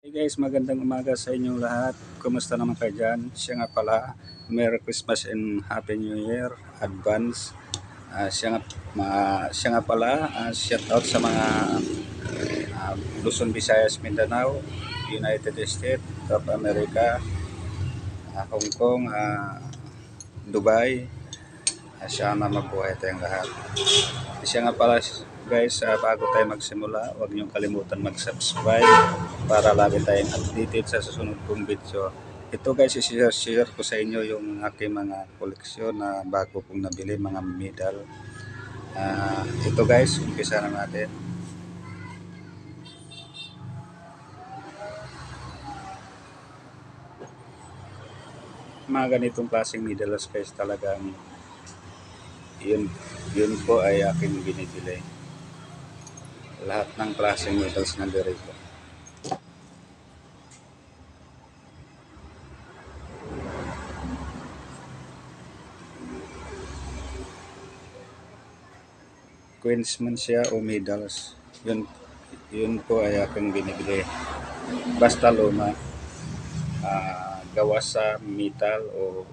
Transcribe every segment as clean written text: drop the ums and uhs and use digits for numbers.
Hey guys, magandang umaga sa inyong lahat. Kumusta naman kayo dyan? Siya nga pala, Merry Christmas and Happy New Year advance. Siya nga pala, shout out sa mga Luzon, Visayas, Mindanao, United States of America, Hong Kong, Dubai. Sana mabuhay tayong lahat. Siya nga pala guys, bago tayo magsimula, huwag niyong kalimutan mag-subscribe para lagi tayong updated sa susunod kong video. Ito guys, i-share ko sa inyo yung aking mga koleksyon na bago kong nabili, mga medal. Ito guys, umpisa na natin. Mga ganitong klaseng medals guys, talagang yun po ay aking binibili. Lahat ng klaseng medals nandirito. Queensman siya o medals. Yun po ay aking binibili. Basta luma, gawa sa metal o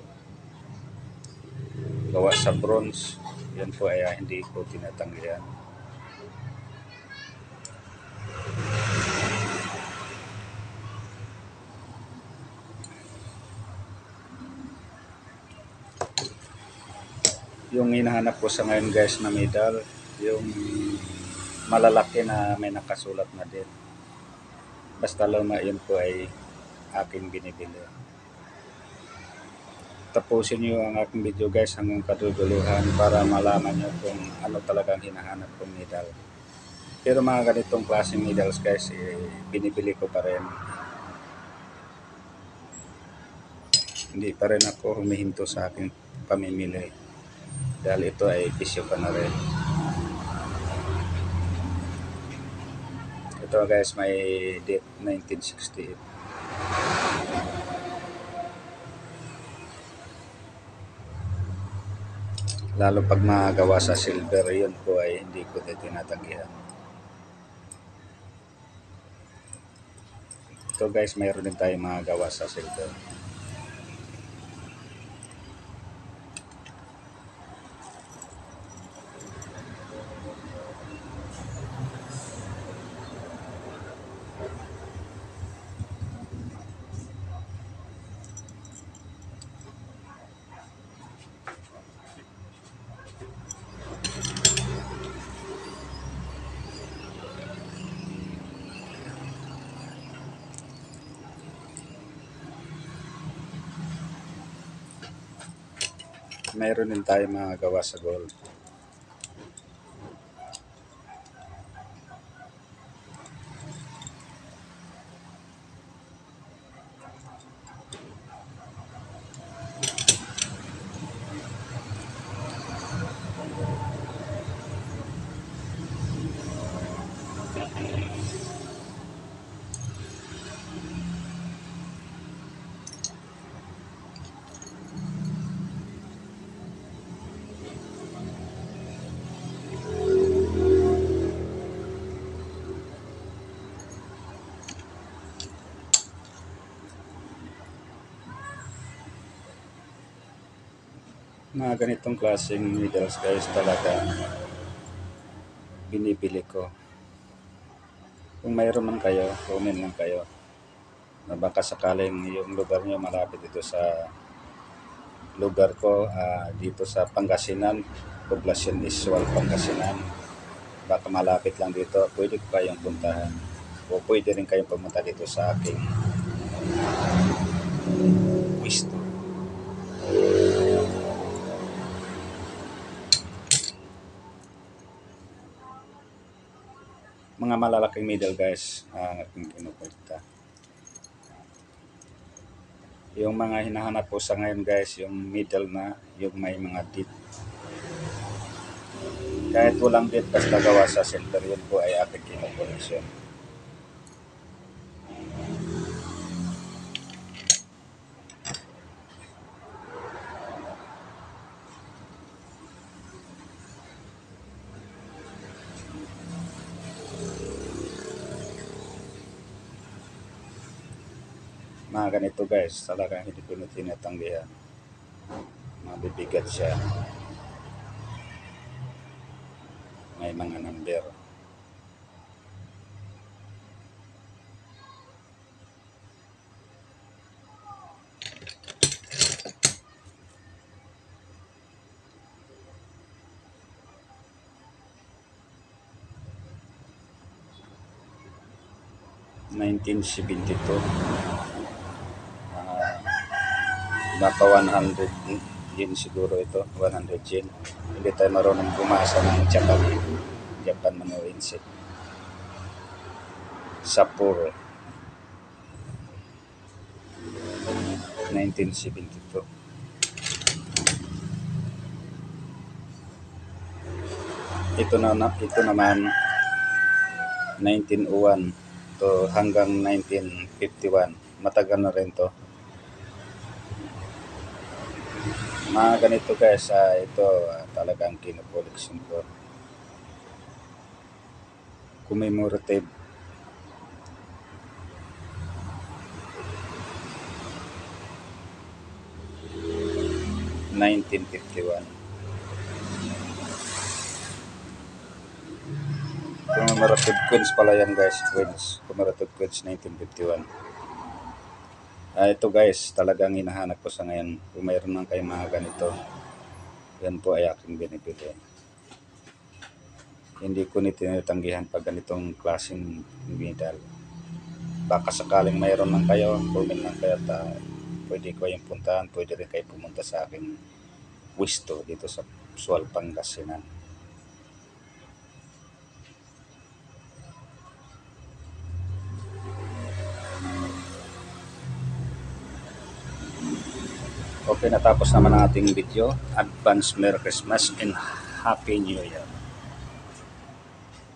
gawa sa bronze, yan po ay hindi ko tinatanggihan. Yung hinahanap ko sa ngayon guys na medal, yung malalaki na may nakasulat na din. Basta luma, yun po ay aking binibili. Tapusin nyo ang aking video guys hanggang kaduduluhan para malaman nyo kung ano talagang hinahanap kong medal. Pero mga ganitong klaseng medals guys, binibili ko pa rin. Hindi pa rin ako humihinto sa aking pamimili dahil ito ay bisyo pa na rin. Ito guys, may date 1968. Lalo pag magawa sa silver, yun po ay hindi ko tinatanggihan. Ito guys, mayroon din tayong mga gawa sa silver. Mayroon din tayo mga gawa sa gold. Mga ganitong klaseng medals guys, talaga binibili ko. Kung mayroon man kayo, comment lang kayo na baka sakaling yung lugar nyo malapit dito sa lugar ko, dito sa Pangasinan, Poblacion Isual, Pangasinan. Baka malapit lang dito, pwede ko kayong puntahan o pwede rin kayong pumunta dito sa aking pwesto. Mga malalaking medal guys ang aking pinupunta. Yung mga hinahanap ko sa ngayon guys, yung medal na yung may mga dip. Kahit walang dip, basta gawa sa silver, yun po ay aking kinukoleksyon. Mga ganito guys, talagang hindi ko na tinatanggihan. Mabibigat siya. May mga number. Uh, 1972. Naka 100 yen siguro ito. 100 yen. Hindi tayo marunong bumasa ng Japan. Japan Manuense. Sapporo. 1972. Ito naman 1901 to hanggang 1951. Matagal na rin to. Mga ganito guys, ito talagang kinokoleksyon ko. Commemorative. (1951). Commemorative coins pala yan guys, coins. Commemorative coins 1951. Ito guys, talagang hinahanap ko sa ngayon. Kung mayroon man kayong mga ganito, yan po ay aking binibili. Hindi ko tinatanggihan pag ganitong klaseng medal. Baka sakaling mayroon man kayo, comment lang kayo at pwede ko yung puntahan. Pwede rin kayo pumunta sa aking Wisto dito sa Sual, Pangasinan. Okay, natapos naman ang ating video. Advance Merry Christmas and Happy New Year.